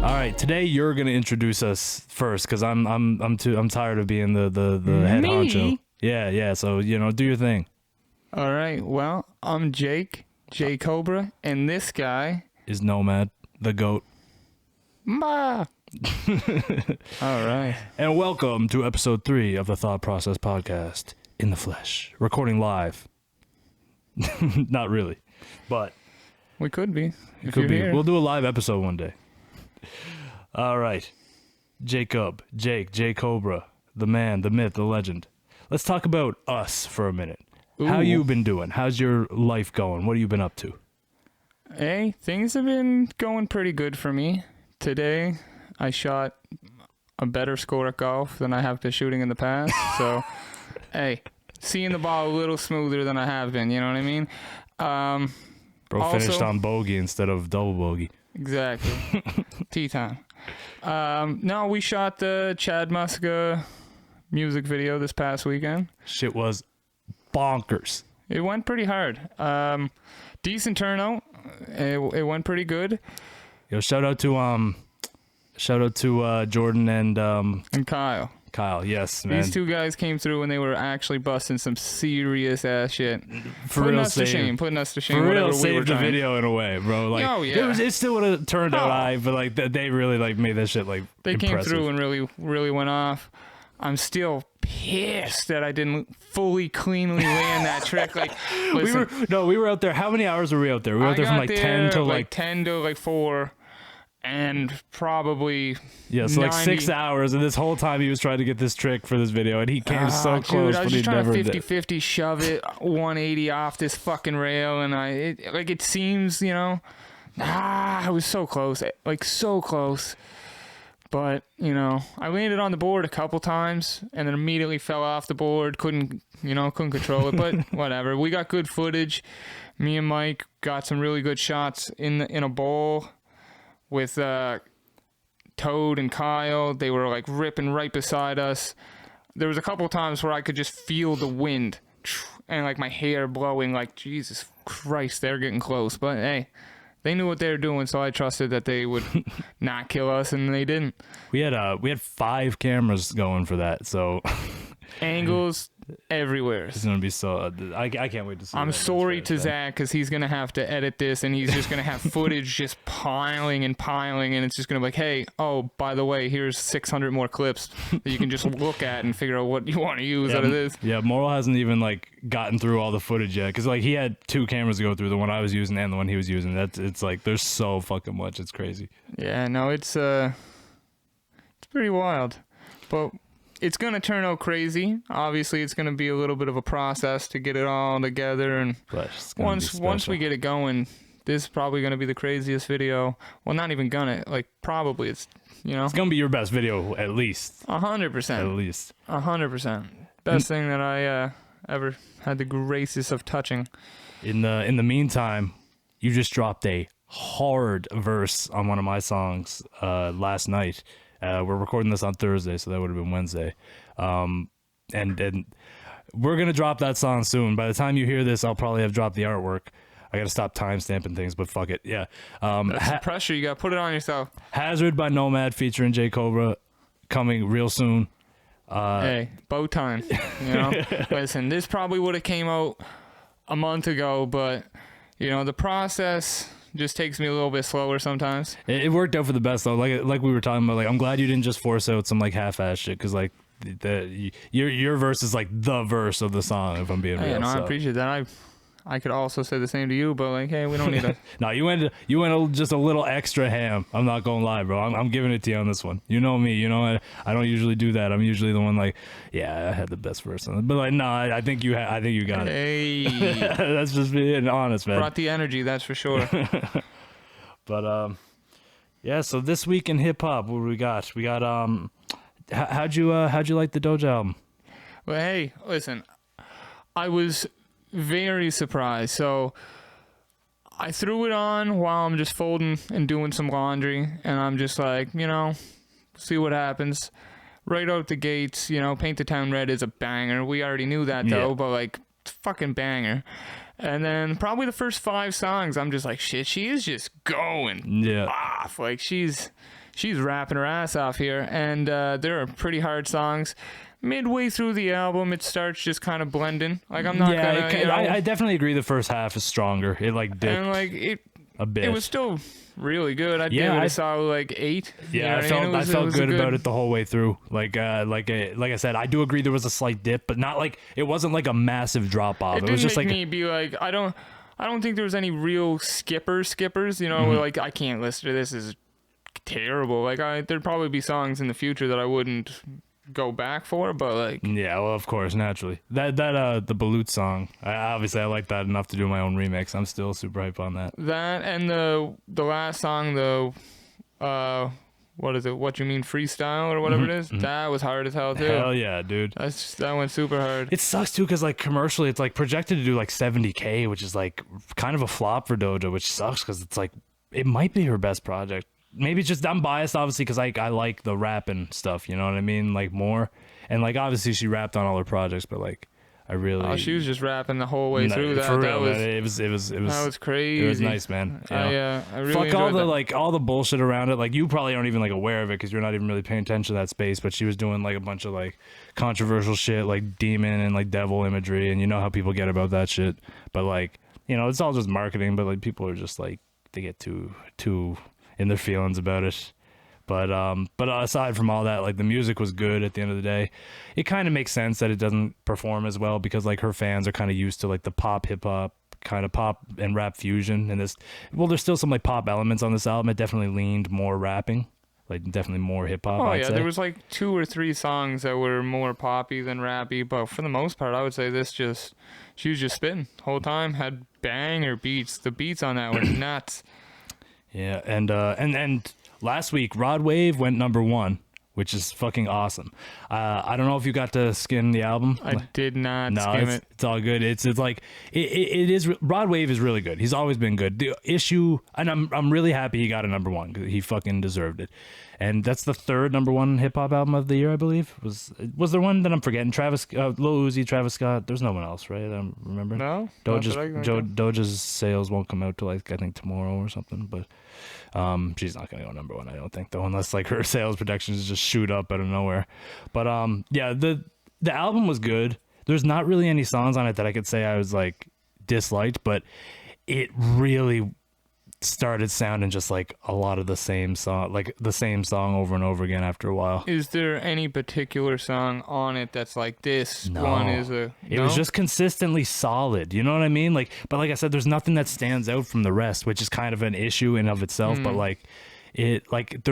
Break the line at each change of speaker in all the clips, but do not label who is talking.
All right, today you're gonna introduce us first because I'm tired of being the head honcho. Yeah. So do your thing.
All right. Well, I'm Jake Cobra, and this guy
is Nomad, the goat.
Ma. All right.
And welcome to episode 3 of the Thought Process Podcast in the flesh, recording live. Not really, but
we could be.
It could be. Here. We'll do a live episode one day. All right. Jake Cobra, the man, the myth, the legend. Let's talk about us for a minute. Ooh. How you been doing? How's your life going? What have you been up to?
Hey, things have been going pretty good for me. Today, I shot a better score at golf than I have been shooting in the past. So, hey, seeing the ball a little smoother than I have been, you know what I mean?
Bro finished on bogey instead of double bogey.
Exactly. Tea time. No, we shot the Chad Muska music video this past weekend.
Shit was bonkers.
It went pretty hard. Decent turnout. It went pretty good.
Yo, shout out to Jordan and
Kyle.
Kyle, yes, man.
These two guys came through and they were actually busting some serious ass shit.
Putting
us to shame. For
real, saved the video in a way, bro. Like,
oh yeah,
it still would have turned out high, but like they really like made that shit like
they
impressive.
Came through and really went off. I'm still pissed that I didn't fully cleanly land that trick. Like, listen,
we were out there. How many hours were we out there? We were out there from like 10 to
4. And probably
so
90.
like 6 hours, and this whole time he was trying to get this trick for this video, and he came so close,
I was
but
just
he
trying
never
to
did.
50-50 shove it 180 off this fucking rail, and it seems, I was so close, like so close, but I landed on the board a couple times, and then immediately fell off the board, couldn't control it, but whatever. We got good footage. Me and Mike got some really good shots in a bowl with Toad and Kyle. They were like ripping right beside us. There was a couple times where I could just feel the wind and like my hair blowing, like Jesus Christ, they're getting close. But hey, they knew what they were doing, so I trusted that they would not kill us, and they didn't.
We had 5 cameras going for that, so
angles everywhere.
It's gonna be so. I can't wait to see.
I'm sorry to Zach because he's gonna have to edit this, and he's just gonna have footage just piling, and it's just gonna be like, hey, oh, by the way, here's 600 more clips that you can just look at and figure out what you want to use out of this.
Yeah, Moral hasn't even like gotten through all the footage yet because like he had 2 cameras to go through, the one I was using and the one he was using. It's like there's so fucking much. It's crazy.
Yeah, no, it's pretty wild, but it's going to turn out crazy. Obviously, it's going to be a little bit of a process to get it all together. And once we get it going, this is probably going to be the craziest video. Well, not even gonna. Like, probably it's,
It's going to be your best video, at least.
100%.
At least.
100%. Best thing that I ever had the graces of touching.
In the meantime, you just dropped a hard verse on one of my songs last night. We're recording this on Thursday, so that would have been Wednesday. And we're going to drop that song soon. By the time you hear this, I'll probably have dropped the artwork. I got to stop time stamping things, but fuck it. Yeah.
That's pressure. You got to put it on yourself.
Hazard by Nomad featuring J Cobra coming real soon.
Hey, bow time. Listen, this probably would have came out a month ago, but, the process just takes me a little bit slower sometimes.
It worked out for the best though. Like we were talking about. Like I'm glad you didn't just force out some like half-ass shit because like your verse is like the verse of the song. If I'm being real,
I appreciate that. I could also say the same to you, but like, hey, we don't need to.
No, you went just a little extra ham. I'm not gonna lie, bro. I'm giving it to you on this one. You know me. I don't usually do that. I'm usually the one like, yeah, I had the best verse on it. But like, no, I think you got it.
Hey,
that's just being honest, man.
Brought the energy, that's for sure.
But yeah. So this week in hip hop, what do we got? We got how'd you like the Doja album?
Well, hey, listen, I was very surprised. So I threw it on while I'm just folding and doing some laundry, and I'm just like, see what happens. Right out the gates, Paint the Town Red is a banger. We already knew that though, but like, fucking banger. And then probably the first 5 songs, I'm just like, shit, she is just going off. Like she's she's rapping her ass off here, and there are pretty hard songs. Midway through the album, it starts just kind of blending. Like I'm not gonna.
I definitely agree. The first half is stronger. It like dipped
and like it
a bit.
It was still really good. I'd give it a solid like 8.
Yeah, I felt good about it the whole way through. Like I said, I do agree there was a slight dip, but not like it wasn't like a massive drop off.
It
was just
make
like
me be like I don't think there was any real skippers. You know, where, like I can't listen to this. This is terrible. Like there'd probably be songs in the future that I wouldn't go back for, but like
yeah, well, of course, naturally that the Balut song, I like that enough to do my own remix. I'm still super hype on that
and the last song, the what is it, What You Mean Freestyle or whatever it is, that was hard as hell too.
Hell yeah, dude,
that went super hard.
It sucks too because like commercially it's like projected to do like 70K, which is like kind of a flop for Doja, which sucks because it's like it might be her best project. Maybe it's just I'm biased, obviously, because I like the rapping stuff, you know what I mean, like more. And like obviously she rapped on all her projects, but like I really
she was just rapping the whole way through.
For
that
real,
was
man. It was crazy. It was nice, man. You know?
I really
fuck all the
that.
like all the bullshit around it. Like you probably aren't even like aware of it because you're not even really paying attention to that space. But she was doing like a bunch of like controversial shit, like demon and like devil imagery, and you know how people get about that shit. But like it's all just marketing. But like people are just like they get too in their feelings about it. But aside from all that, like the music was good at the end of the day. It kind of makes sense that it doesn't perform as well because like her fans are kind of used to like the pop, hip hop, kind of pop and rap fusion. And there's still some like pop elements on this album. It definitely leaned more rapping, like definitely more hip hop. I'd say.
There was like 2 or 3 songs that were more poppy than rappy, but for the most part, I would say she was just spitting the whole time. Had banger beats. The beats on that were nuts.
Yeah, and last week, Rod Wave went #1, which is fucking awesome. I don't know if you got to skim the album.
I did not skim it.
It's all good. It's like it is. Rod Wave is really good. He's always been good. The issue, and I'm really happy he got a #1 because he fucking deserved it. And that's the third #1 hip hop album of the year, I believe. Was there one that I'm forgetting? Lil Uzi, Travis Scott. There's no one else, right? I don't remember.
No.
Doja's sales won't come out till like I think tomorrow or something, but. She's not gonna go #1, I don't think, though, unless like her sales projections just shoot up out of nowhere. But yeah, the album was good. There's not really any songs on it that I could say I was like disliked, but it really started sounding just like a lot of the same song, like the same song over and over again after a while.
Is there any particular song on it that's like this one is a...
It was just consistently solid, you know what I mean? Like, but like I said, there's nothing that stands out from the rest, which is kind of an issue in of itself, but like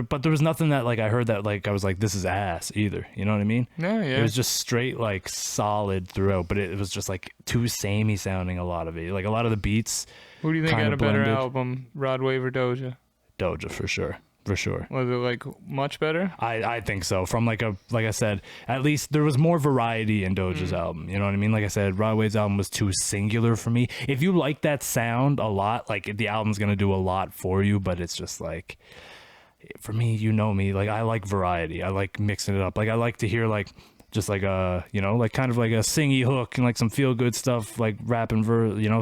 but there was nothing that like I heard that like I was like this is ass either, you know what I mean?
No, yeah.
It was just straight like solid throughout, but it was just like too samey sounding, a lot of it. Like a lot of the beats.
Who do you think had a better album, Rod Wave or Doja?
Doja for sure. Was
it like much better?
I think so. From like I said, at least there was more variety in Doja's album. You know what I mean? Like I said, Rod Wave's album was too singular for me. If you like that sound a lot, like the album's gonna do a lot for you, but it's just like, for me, you know me, like I like variety. I like mixing it up. Like I like to hear like just like a, like kind of like a singy hook and like some feel good stuff, like rapping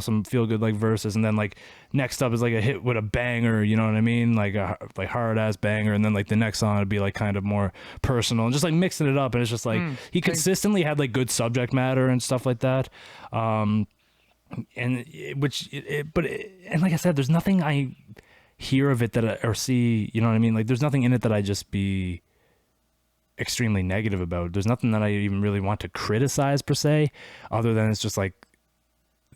some feel good like verses, and then like next up is like a hit with a banger, you know what I mean, like a like hard ass banger, and then like the next song would be like kind of more personal and just like mixing it up. And it's just like he consistently had like good subject matter and stuff like that, and like I said, there's nothing I hear of it or see, you know what I mean, like there's nothing in it that I just be extremely negative about. There's nothing that I even really want to criticize per se, other than it's just like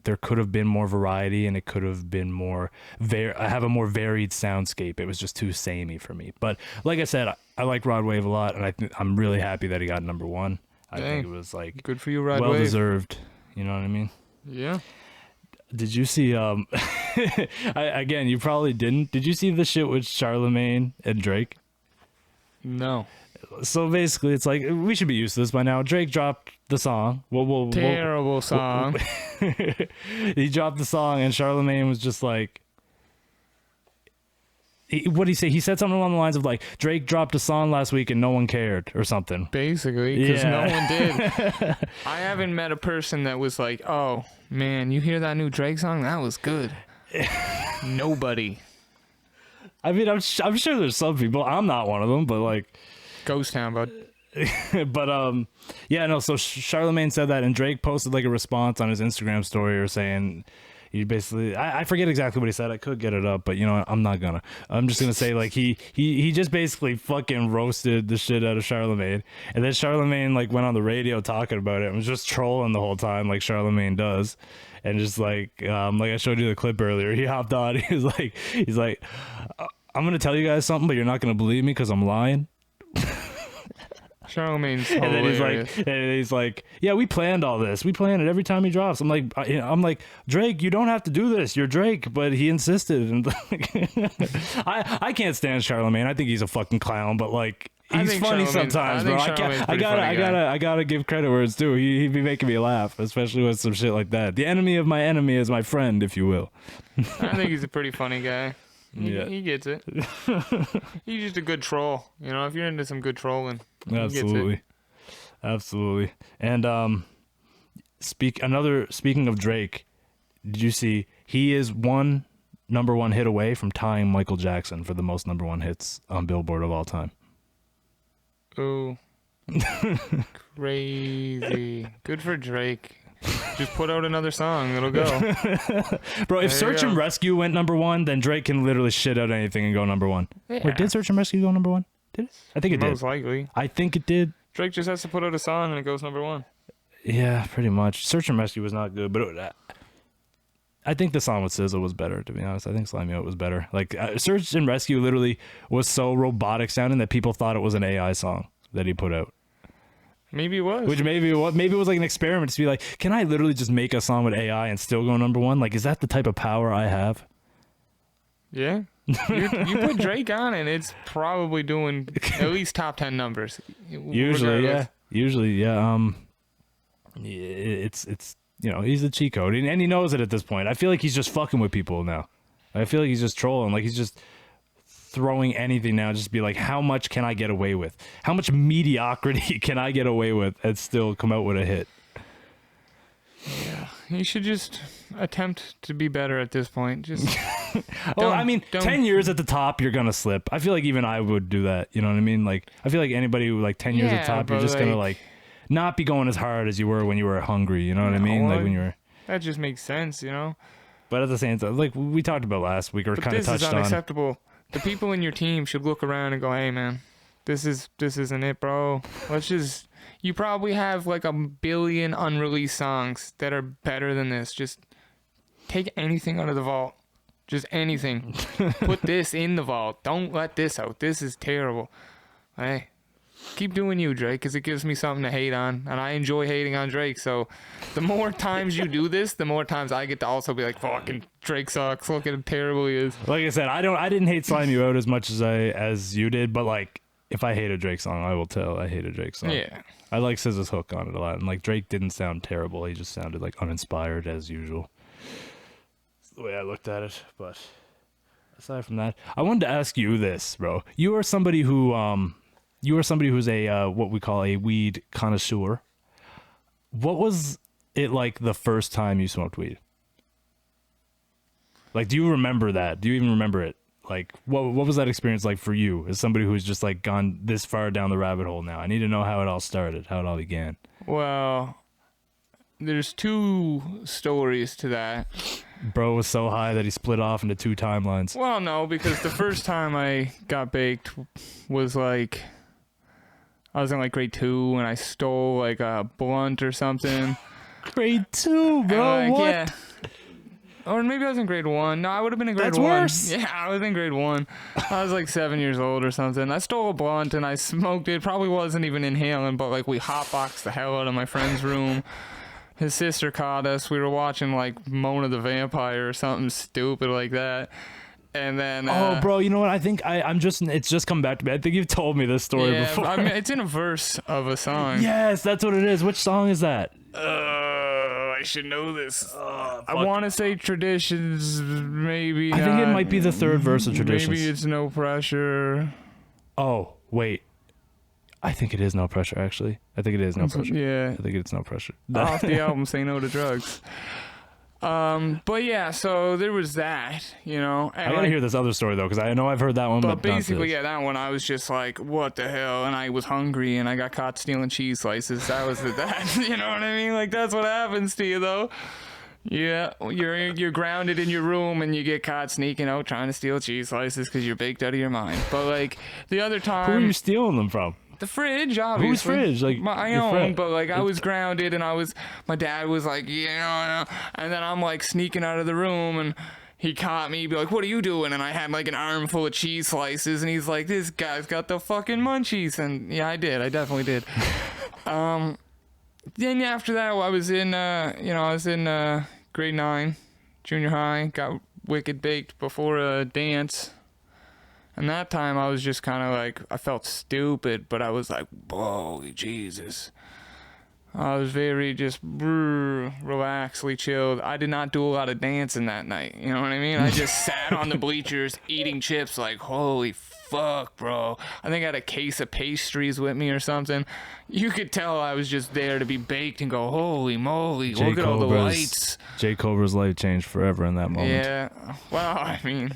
there could have been more variety and it could have been more have a more varied soundscape. It was just too samey for me. But like I said, I like Rod Wave a lot, and I'm really happy that he got #1. I think it was like
good for you, Rod Wave.
Well deserved, you know what I mean?
Yeah.
Did you see again, you probably didn't. Did you see the shit with Charlemagne and Drake?
No.
So basically, it's like we should be used to this by now. Drake dropped the song.
Terrible song.
He dropped the song, and Charlemagne was just like, what did he say? He said something along the lines of like, Drake dropped a song last week and no one cared or something.
Basically, because no one did. I haven't met a person that was like, oh man, you hear that new Drake song? That was good. Nobody.
I mean, I'm sure there's some people. I'm not one of them, but like,
Ghost Town, bud.
but yeah, no. So Charlemagne said that, and Drake posted like a response on his Instagram story, or saying he basically, I forget exactly what he said. I could get it up, but you know, I'm not gonna. I'm just gonna say like he just basically fucking roasted the shit out of Charlemagne, and then Charlemagne like went on the radio talking about it and was just trolling the whole time, like Charlemagne does. And just like I showed you the clip earlier, he hopped on. He's like, I'm gonna tell you guys something, but you're not gonna believe me because I'm lying.
Charlemagne's
And
hilarious.
then he's like, yeah, we planned all this. We planned it every time he drops. I'm like, Drake, you don't have to do this. You're Drake, but he insisted. And I can't stand Charlemagne. I think he's a fucking clown, but like, he's funny sometimes, bro. I gotta give credit where it's due. He'd be making me laugh, especially with some shit like that. The enemy of my enemy is my friend, if you will.
I think he's a pretty funny guy.
Yeah.
He gets it. He's just a good troll. You know, if you're into some good trolling,
Absolutely. Absolutely. And speaking of Drake, did you see he is one number one hit away from tying Michael Jackson for the most number one hits on Billboard of all time?
Oh, crazy. Good for Drake. Just put out another song. It'll go.
Bro, if
There
Search
you
and
go.
Rescue went number one, then Drake can literally shit out anything and go number one.
Yeah.
Wait, did Search and Rescue go number one? Did it? I think it
Most
did.
likely.
I think it did.
Drake just has to put out a song and it goes number one.
Yeah, pretty much. Search and Rescue was not good, but I think the song with SZA was better, to be honest. I think Slime Me Out was better. Like, Search and Rescue literally was so robotic sounding that people thought it was an AI song that he put out.
Maybe it was.
Which maybe it was like an experiment to be like, can I literally just make a song with AI and still go number one? Like, is that the type of power I have?
Yeah. You put Drake on and it's probably doing at least top 10 numbers.
Usually,
regardless.
yeah. It's you know, he's a cheat code, and he knows it at this point. I feel like he's just fucking with people now. I feel like he's just trolling. Like, he's just throwing anything now, just be like, how much can I get away with? How much mediocrity can I get away with and still come out with a hit?
Yeah. You should just attempt to be better at this point. Just
Well, I mean, 10 years at the top, you're gonna slip. I feel like even I would do that. You know what I mean? Like, I feel like anybody who like 10 years at the top, you're just gonna like not be going as hard as you were when you were hungry. You know what I mean? Like when you were.
That just makes sense, you know.
But at the same time, like we talked about last week, or kind of touched
This is
on.
unacceptable. The people in your team should look around and go, "Hey, man, this isn't it, bro. Let's just." You probably have like 1 billion unreleased songs that are better than this. Just take anything out of the vault. Just anything. Put this in the vault. Don't let this out. This is terrible. Hey, keep doing you, Drake, because it gives me something to hate on, and I enjoy hating on Drake. So the more times you do this, the more times I get to also be like, fucking Drake sucks. Look at how terrible he is.
Like I said, I didn't hate Slime You Out as much as you did, but like if I hate a Drake song, I will tell I hate a Drake song.
Yeah.
I like SZA's hook on it a lot, and like Drake didn't sound terrible. He just sounded like uninspired as usual. That's the way I looked at it. But aside from that, I wanted to ask you this, bro. You are somebody who's a what we call a weed connoisseur. What was it like the first time you smoked weed? Like, do you remember that? Do you even remember it? Like, what was that experience like for you as somebody who's just like gone this far down the rabbit hole now? I need to know how it all started, how it all began.
Well, there's 2 stories to that.
Bro was so high that he split off into 2 timelines.
Well, no, because the first time I got baked was like, I was in like grade 2 and I stole like a blunt or something.
Grade 2, bro.
And, like,
what?
Yeah. Or maybe I was in grade 1. No, I would have been in grade
That's
1.
worse.
Yeah, I was in grade 1. I was like 7 years old or something. I stole a blunt and I smoked it. Probably wasn't even inhaling, but like we hotboxed the hell out of my friend's room. His sister caught us. We were watching like Mona the Vampire or something stupid like that. And then
Oh, bro, you know what? I think it's just come back to me. I think you've told me this story
yeah,
before.
I mean, it's in a verse of a song.
Yes, that's what it is. Which song is that?
I should know this. I want to say Traditions, maybe
I think it
not.
might be the 3rd verse of Traditions.
Maybe it's No Pressure.
Oh, wait. I think it is No Pressure, actually. I think it is No Pressure.
Yeah.
I think it's No Pressure.
Off the album Say No to Drugs. But yeah, so there was that, you know. And
I gotta hear this other story though, because I know I've heard that one.
But
But not
basically,
this.
yeah, that one I was just like, what the hell? And I was hungry and I got caught stealing cheese slices. That was that. You know what I mean? Like, that's what happens to you, though. Yeah, you're grounded in your room and you get caught sneaking out trying to steal cheese slices because you're baked out of your mind. But like the other
Who are
time,
you stealing them from?
the fridge, obviously.
Whose fridge? Like
my
your
own,
friend.
but like I was grounded and my dad was like, and then I'm like sneaking out of the room and he caught me, be like, what are you doing? And I had like an armful of cheese slices and he's like, this guy's got the fucking munchies. And yeah, I definitely did. Then after that, I was in, grade 9, junior high, got wicked baked before a dance. And that time I was just kind of like, I felt stupid, but I was like, holy Jesus. I was very just relaxedly chilled. I did not do a lot of dancing that night. You know what I mean? I just sat on the bleachers eating chips like, holy fuck, bro. I think I had a case of pastries with me or something. You could tell I was just there to be baked and go, holy moly, look at all the lights.
Jay Cobra's life changed forever in that moment.
Yeah. Well, I mean,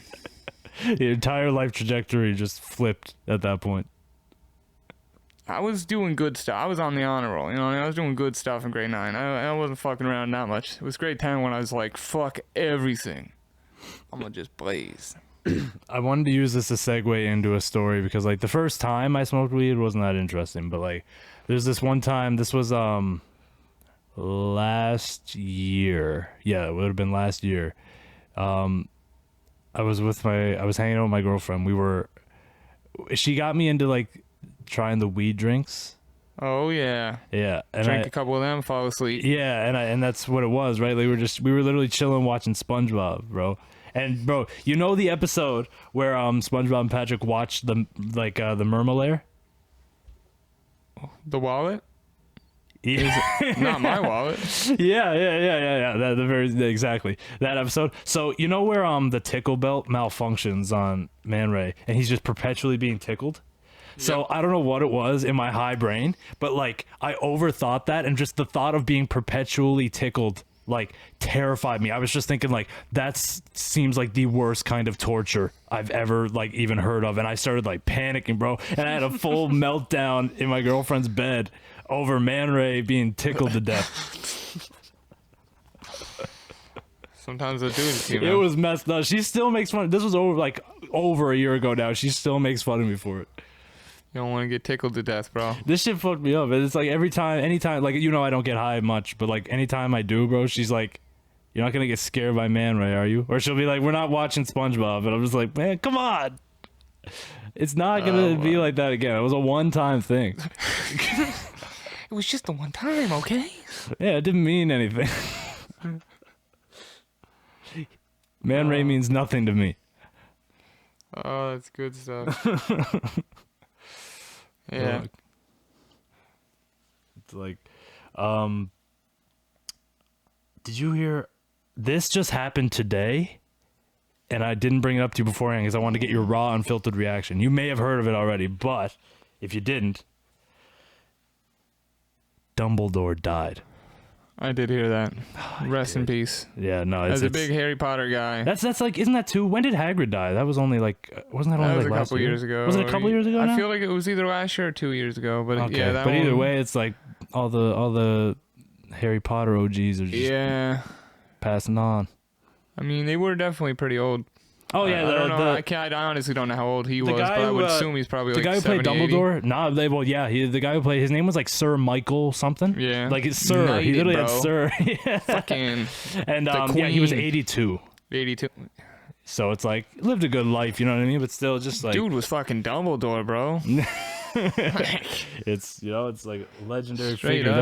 Your entire life trajectory just flipped at that point.
I was doing good stuff. I was on the honor roll, you know. I was doing good stuff in grade 9. I wasn't fucking around that much. It was grade 10 when I was like, fuck everything. I'm gonna just blaze.
I wanted to use this as a segue into a story because like the first time I smoked weed wasn't that interesting, but like there's this one time, this was last year. Yeah, it would have been last year. I was hanging out with my girlfriend. She got me into like trying the weed drinks.
Oh yeah.
Yeah, and
Drink a couple of them, fall asleep.
yeah, and that's what it was, right? Like we were literally chilling watching SpongeBob, bro. And bro, you know the episode where SpongeBob and Patrick watched the Mermalair?
The wallet?
Yeah.
Not my wallet.
Yeah. Exactly that episode. So you know where the tickle belt malfunctions on Man Ray, and he's just perpetually being tickled. So I don't know what it was in my high brain, but like I overthought that, and just the thought of being perpetually tickled like terrified me. I was just thinking like that seems like the worst kind of torture I've ever like even heard of, and I started like panicking, bro, and I had a full meltdown in my girlfriend's bed over Man Ray being tickled to death.
Sometimes I do it to you,
It
man.
was messed up. She still makes fun. This was over a year ago now. She still makes fun of me for it.
You don't want to get tickled to death, bro.
This shit fucked me up. It's like anytime, like, you know, I don't get high much, but like anytime I do, bro, she's like, you're not gonna get scared by Man Ray, are you? Or she'll be like, we're not watching SpongeBob. And I'm just like, man, come on. It's not gonna be like that again. It was a one-time thing.
It was just the one time, okay?
Yeah, it didn't mean anything. Man Ray means nothing to me.
Oh, that's good stuff. Yeah.
Fuck. It's like, did you hear? This just happened today, and I didn't bring it up to you beforehand because I wanted to get your raw, unfiltered reaction. You may have heard of it already, but if you didn't, Dumbledore died.
I did hear that. Rest in peace.
Yeah, no,
As a big Harry Potter guy.
That's like, isn't that too? When did Hagrid die? That was only like, wasn't that only
was
like
a
last
couple
year?
years ago.
Was it a couple years ago?
I
now?
feel like it was either last year or 2 years ago. But
Okay,
yeah, that
but either
one-
way, it's like all the Harry Potter OGs are just
Yeah.
passing on.
I mean, they were definitely pretty old.
Oh yeah,
I don't know. I honestly don't know how old he was, but I would assume he's probably
the
like
guy who played
70, 80.
Dumbledore. Nah, the guy who played, his name was like Sir Michael something.
Yeah.
like it's Sir.
Knighted,
He literally
bro.
had Sir. Yeah.
Fucking
And
the
yeah, he was
Queen.
82.
82.
So it's like lived a good life, you know what I mean? But still, just like
Dude was fucking Dumbledore, bro.
it's it's like legendary
Straight
figure.
up.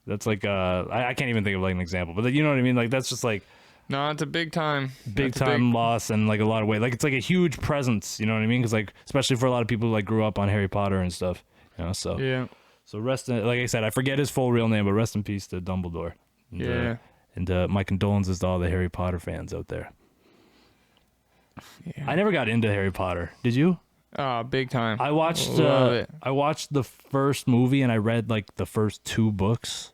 That's like I can't even think of like an example, but you know what I mean? Like that's just like
No, it's a big time.
big
That's a
time loss and like a lot of weight. Like it's like a huge presence, you know what I mean? Because like especially for a lot of people who like grew up on Harry Potter and stuff, So
Yeah.
so rest in, like I said, I forget his full real name, but rest in peace to Dumbledore. And,
Yeah.
and my condolences to all the Harry Potter fans out there.
Yeah.
I never got into Harry Potter. Did you?
Oh, big time.
I watched
Love it.
I watched the first movie and I read like the first 2 books.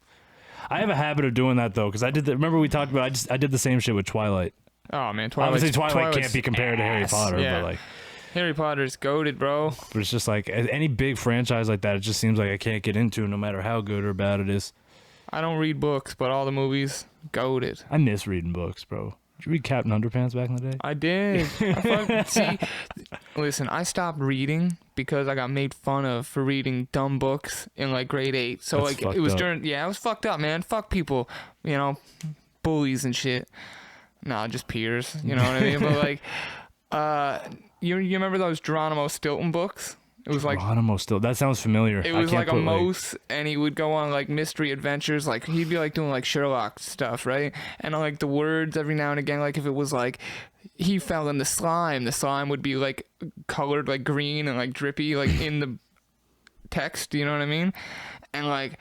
I have a habit of doing that though, because remember we talked about I did the same shit with Twilight.
Oh man,
Obviously, Twilight
Twilight's
can't be compared to Harry Potter,
yeah.
but like,
Harry Potter's goated, bro.
but it's just like any big franchise like that, it just seems like I can't get into, no matter how good or bad it is.
I don't read books, but all the movies, goated.
I miss reading books, bro. Did you read Captain Underpants back in the day?
I did. See, listen, I stopped reading because I got made fun of for reading dumb books in like grade 8. So
That's
like it was
fucked up.
I was fucked up, man. Fuck people, bullies and shit. Nah, just peers, you know what I mean? But like, you remember those Geronimo Stilton books? It was like
Geronimo still. That sounds familiar.
it was like a mouse, and he would go on like mystery adventures. Like he'd be like doing like Sherlock stuff, right? And like the words every now and again, like if it was like he fell in the slime would be like colored like green and like drippy, like in the text. You know what I mean? And like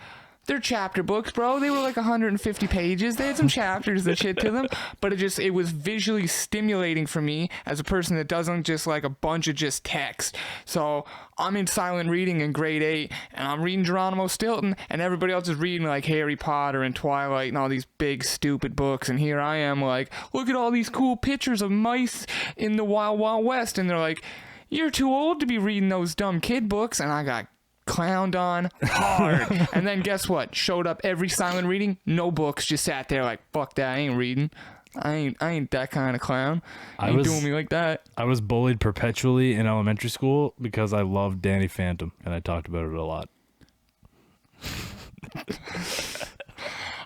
they're chapter books, bro. They were like 150 pages. They had some chapters and shit to them, but it was visually stimulating for me as a person that doesn't just like a bunch of just text. So I'm in silent reading in grade 8, and I'm reading Geronimo Stilton, and everybody else is reading like Harry Potter and Twilight and all these big stupid books, and here I am like, look at all these cool pictures of mice in the Wild Wild West, and they're like, you're too old to be reading those dumb kid books, and I got clowned on hard. And then guess what? Showed up every silent reading, no books, just sat there like, fuck that, I ain't reading. I ain't that kind of clown. Ain't doing me like that.
I was bullied perpetually in elementary school because I loved Danny Phantom, and I talked about it a lot.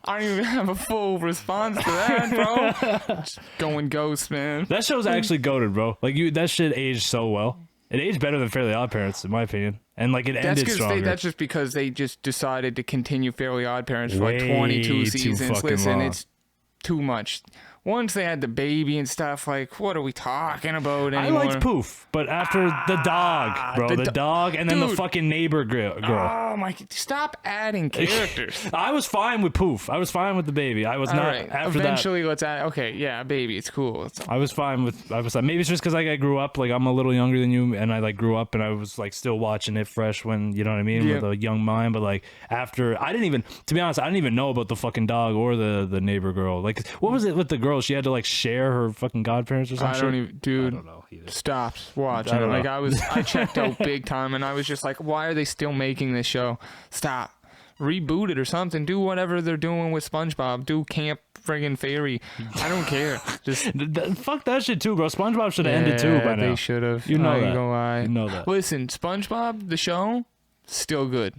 I don't even have a full response to that, bro. Just going ghost, man.
That show's actually goated, bro. Like that shit aged so well. It aged better than Fairly Odd Parents, in my opinion, and like it ended stronger.
That's just because they just decided to continue Fairly Odd Parents for
Way
like 22
too
seasons.
fucking
Listen,
long.
it's too much. Once they had the baby and stuff, like, what are we talking about anymore?
I liked Poof, but after the dog, bro, the dog, and then the
Dude.
fucking neighbor girl.
Oh my! Stop adding characters.
I was fine with Poof. I was fine with the baby. I was
All
not
right.
after
Eventually, let's add. Okay, yeah, baby, it's cool.
I was fine with. Maybe it's just because like I grew up. Like I'm a little younger than you, and I like grew up, and I was like still watching it fresh when you know what I mean, with a young mind. But like after, I didn't even, to be honest, I didn't even know about the fucking dog or the neighbor girl. Like what was it with the girl? She had to like share her fucking godparents or something.
I don't even, dude.
I don't know either.
Stopped watching.
I don't
Like
know.
I checked out big time, and I was just like, why are they still making this show? Stop. Reboot it or something. Do whatever they're doing with SpongeBob. Do Camp friggin' Fairy. I don't care. Just
Fuck that shit too, bro. SpongeBob should have ended too by now.
They should have.
You know
I ain't
that.
gonna lie.
You know that.
Listen, SpongeBob the show, still good.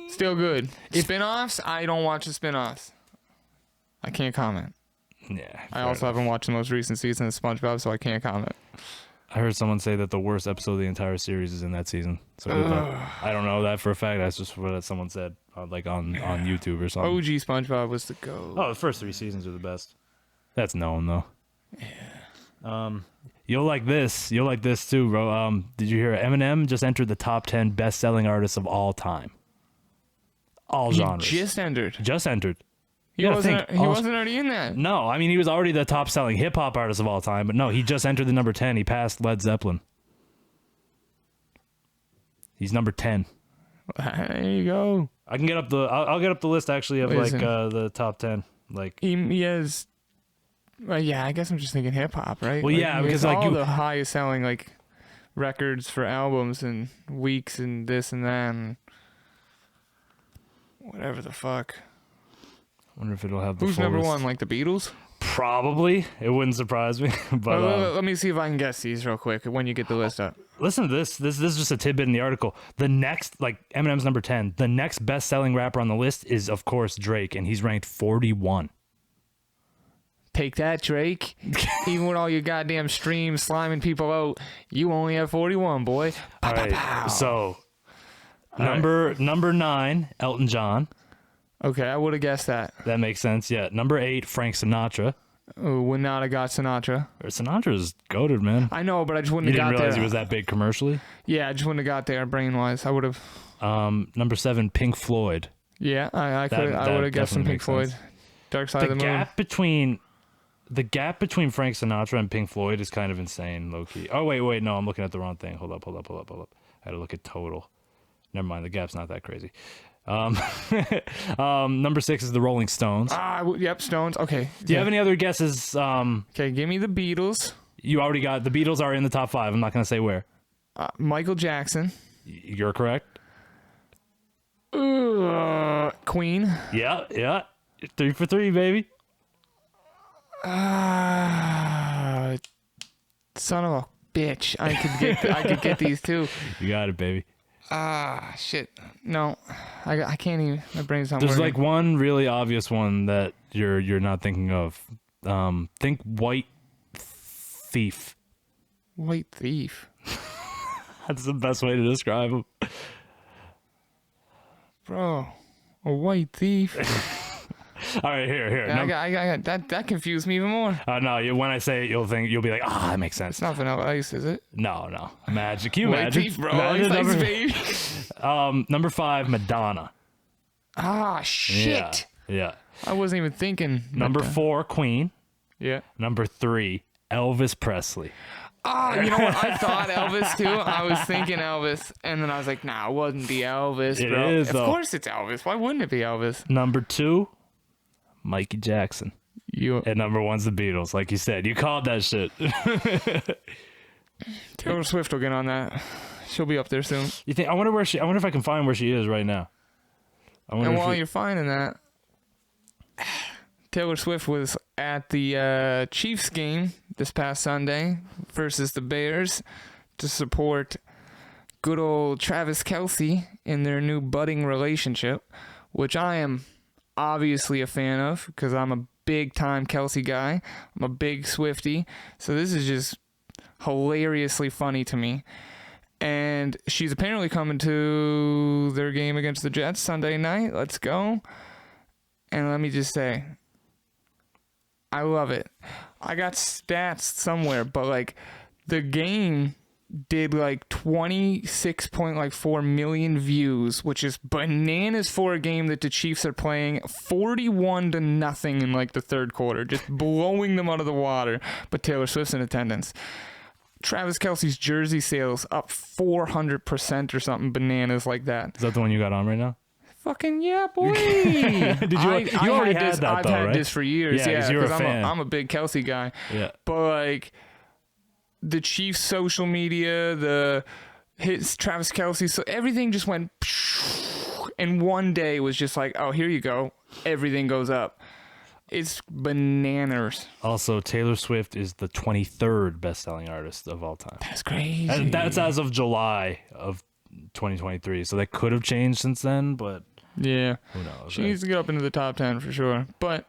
Still good. Spin-offs, I don't watch the spin-offs. I can't comment.
Yeah.
I also haven't watched the most recent season of SpongeBob, so I can't comment.
I heard someone say that the worst episode of the entire series is in that season. So I don't know that for a fact. That's just what someone said, like on YouTube or something.
OG SpongeBob was the GOAT.
Oh, the first 3 seasons are the best. That's known though. Yeah. You'll like this. You'll like this too, bro. Did you hear Eminem just entered the top 10 best-selling artists of all time? All genres.
Just entered.
Just entered.
He
You gotta
wasn't.
think,
He wasn't already in that.
No, I mean he was already the top-selling hip-hop artist of all time, but no, he just entered the number 10. He passed Led Zeppelin. He's number 10.
There you go.
I can get up the. I'll get up the list actually of
Listen.
like the top 10. Like
He has. Well, yeah, I guess I'm just thinking hip hop, right?
Well,
Like,
yeah,
it's
because, like,
all
you-
the highest selling like records for albums and weeks and this and that and whatever the fuck.
wonder if it'll have the
Who's
full
number
list.
one? Like the Beatles?
Probably. It wouldn't surprise me. But
Let me see if I can guess these real quick when you get the list up.
listen to this. This is just a tidbit in the article. The next, like Eminem's number 10. The next best-selling rapper on the list is of course Drake, and he's ranked 41.
Take that, Drake. Even with all your goddamn streams sliming people out, you only have 41, boy.
All right. So number 9, Elton John.
Okay, I would have guessed that.
That makes sense. Yeah. Number 8, Frank Sinatra.
Oh, would not have got Sinatra.
Sinatra's goated, man.
I know, but I just wouldn't
You
have
didn't
got
realize
there.
he was that big commercially.
Yeah, I just wouldn't have got there brain-wise. I would have.
Number 7, Pink Floyd.
Yeah, I could. I
that
would have guessed some
definitely
Pink Floyd.
makes sense.
Dark Side of the Moon.
The gap between Frank Sinatra and Pink Floyd is kind of insane, low key. Oh wait, no, I'm looking at the wrong thing. Hold up. I had to look at total. Never mind, the gap's not that crazy. Number 6 is the Rolling Stones.
Yep, Stones. Okay.
Do you have any other guesses?
Okay, give me the Beatles.
You already got the Beatles are in the top 5. I'm not going to say where.
Michael Jackson.
You're correct.
Queen.
Yeah. 3 for 3, baby.
Son of a bitch. I could get these too.
You got it, baby.
Shit. No, I can't even. My brain's not
There's
working.
like one really obvious one that you're not thinking of. Think White Thief.
White Thief.
That's the best way to describe him.
Bro, a white thief.
All right, here.
I got that confused me even more.
No, when I say it, you'll be like, that makes sense.
It's not Vanilla Ice, is it?
No. Magic. Can you
White
imagine?
thief, bro.
Imagine
Ice
number,
baby.
Number 5, Madonna.
Shit.
Yeah.
I wasn't even thinking.
Number 4, Queen.
Yeah.
Number 3, Elvis Presley.
You know what? I thought Elvis too. I was thinking Elvis, and then I was like, nah, it wasn't the Elvis,
It
bro.
is,
Of
though.
course it's Elvis. Why wouldn't it be Elvis?
Number 2, Mikey Jackson.
You
And number 1's the Beatles. Like you said, you called that shit.
Taylor Swift will get on that. She'll be up there soon.
You think? I wonder if I can find where she is right now.
And while you're finding that, Taylor Swift was at the Chiefs game this past Sunday versus the Bears to support good old Travis Kelce in their new budding relationship, which I am obviously a fan of because I'm a big-time Kelce guy. I'm a big Swiftie. So this is just hilariously funny to me. And she's apparently coming to their game against the Jets Sunday night. Let's go. And let me just say, I love it. I got stats somewhere, but like the game did like 26.4 million views, which is bananas for a game that the Chiefs are playing 41-0 in like the third quarter, just blowing them out of the water. But Taylor Swift's in attendance. Travis Kelce's jersey sales up 400% or something bananas like that.
Is that the one you got on right now?
Fucking yeah, boy.
Did you? You already had that,
I've
though,
had
right?
this for years.
Yeah, 'cause you're a fan.
I'm a big Kelce guy.
Yeah.
But like the Chiefs' social media, his Travis Kelce, so everything just went. And one day was just like, oh, here you go. Everything goes up. It's bananas.
Also, Taylor Swift is the 23rd best-selling artist of all time.
That's crazy.
And that's as of July of 2023. So that could have changed since then, but
Yeah.
who knows?
She
right?
needs to get up into the top 10 for sure. But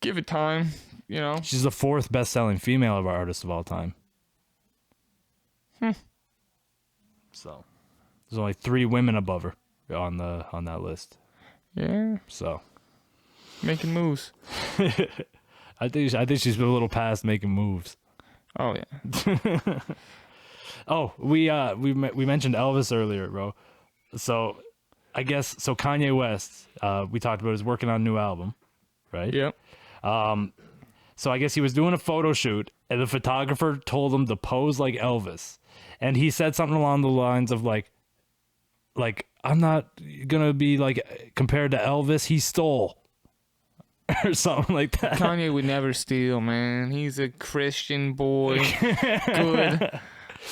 give it time, you know.
She's the 4th best-selling female of our artists of all time. So there's only 3 women above her on that list.
Yeah.
So
Making moves.
I think she's been a little past making moves.
Oh, yeah.
Oh, we mentioned Elvis earlier, bro. So I guess Kanye West, we talked about, is working on a new album, right?
Yep.
So I guess he was doing a photo shoot, and the photographer told him to pose like Elvis, and he said something along the lines of like I'm not gonna be like compared to Elvis. He stole, or something like that.
Kanye would never steal, man. He's a Christian boy. Good.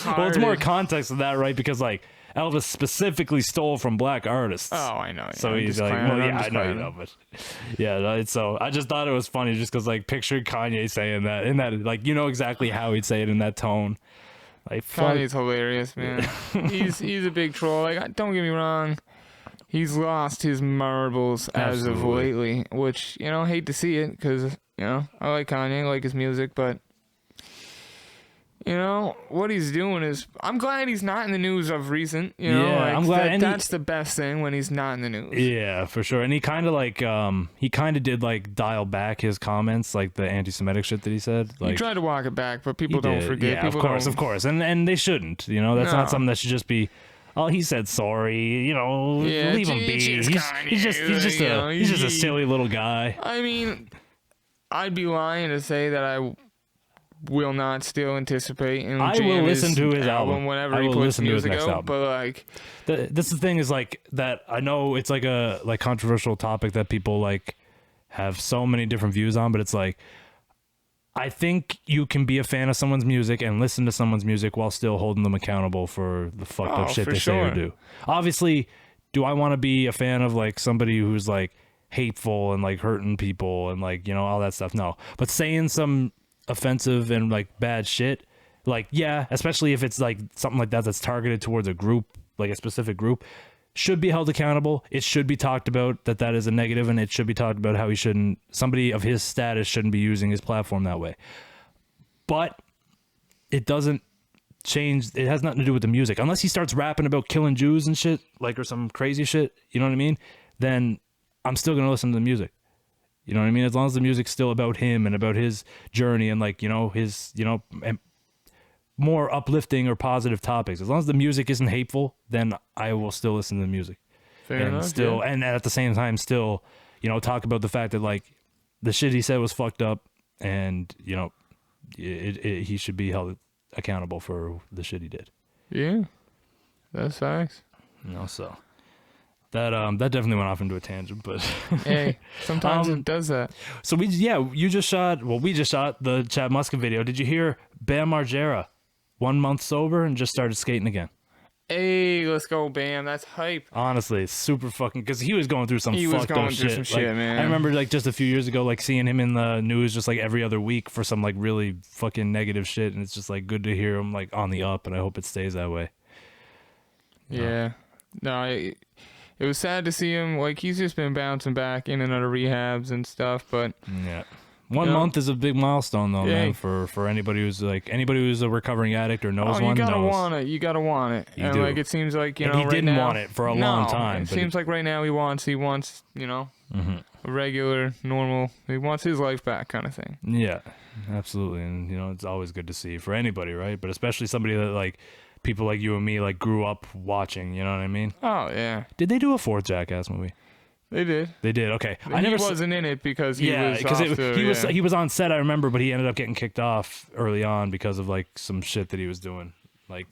Well, it's more
hearted.
context of that, right? Because like Elvis specifically stole from black artists.
Oh, I know.
So
I'm
he's
just
like,
clowning,
well,
I'm
yeah, I
just
know you
clowning.
know, but yeah, right, so I just thought it was funny just because, like, picturing Kanye saying that in that, like, you know exactly how he'd say it in that tone. Like, fuck.
Kanye's hilarious, man. he's a big troll. Like, don't get me wrong. He's lost his marbles as of
Absolutely.
lately, which, you know, hate to see it because, you know, I like Kanye, I like his music, but, you know, what he's doing is, I'm glad he's not in the news of recent, you know,
Yeah,
like,
I'm glad- and
that's the best thing when he's not in the news.
Yeah, for sure. And he kind of like, he kind of did like dial back his comments, like the anti-Semitic shit that he said. Like,
He tried to walk it back, but
he
people don't
did.
forget.
Yeah,
people
of course. And they shouldn't, you know, that's
No.
not something that should just be, oh, he said sorry, you know,
Yeah,
leave him be.
it's Kanye,
He's just a
he-
silly little guy.
I mean, I'd be lying to say that I will not still anticipate and
I
jam
will listen to his album
whenever
I
he
will
puts
listen to his
music
next
out.
album.
But like,
This the thing is like that. I know it's like a controversial topic that people like have so many different views on, but it's like I think you can be a fan of someone's music and listen to someone's music while still holding them accountable for the fucked up shit
for
they say
sure.
or do. Obviously, do I want to be a fan of like somebody who's like hateful and like hurting people and like, you know, all that stuff? No. But saying some offensive and like bad shit, like, yeah, especially if it's like something like that that's targeted towards a group, like a specific group, should be held accountable. It should be talked about that is a negative, and it should be talked about how he shouldn't, somebody of his status shouldn't be using his platform that way. But it doesn't change, it has nothing to do with the music. Unless he starts rapping about killing Jews and shit, like, or some crazy shit, you know what I mean? Then I'm still going to listen to the music. You know what I mean? As long as the music's still about him and about his journey and like, you know, his, you know, and more uplifting or positive topics. As long as the music isn't hateful, then I will still listen to the music.
fair
And
enough.
still,
Yeah.
and at the same time, still, you know, talk about the fact that like the shit he said was fucked up, and you know, he should be held accountable for the shit he did.
Yeah, that's facts.
You know, so that definitely went off into a tangent, but
Hey, sometimes it does that.
so we just shot the Chad Muska video. Did you hear Bam Margera 1 month sober and just started skating again?
Hey, let's go, Bam. That's hype.
Honestly, it's super fucking, because he was going through some
He was
fucked
going
up
through
shit.
some shit,
Like,
man.
I remember like just a few years ago, like seeing him in the news just like every other week for some like really fucking negative shit, and it's just like good to hear him like on the up, and I hope it stays that way.
Yeah. No, it was sad to see him. Like, he's just been bouncing back in and out of rehabs and stuff, but
Yeah. 1
You know?
month is a big milestone though,
Yeah.
man, for anybody who's a recovering addict or knows
you
one
gotta
knows.
want it. You gotta want it.
You
and
do.
like, it seems like, you
And
know,
he
right
didn't
now,
want it for a long time,
It
but
seems like right now he wants, you know, a regular, normal. He wants his life back, kind of thing.
Yeah, absolutely. And you know, it's always good to see for anybody, right? But especially somebody that like people like you and me like grew up watching, you know what I mean?
Oh yeah,
Did they do a fourth Jackass movie?
they did.
They did. Okay.
He wasn't in it because he was
because
off the,
he was on set, I remember, but he ended up getting kicked off early on because of like some shit that he was doing, like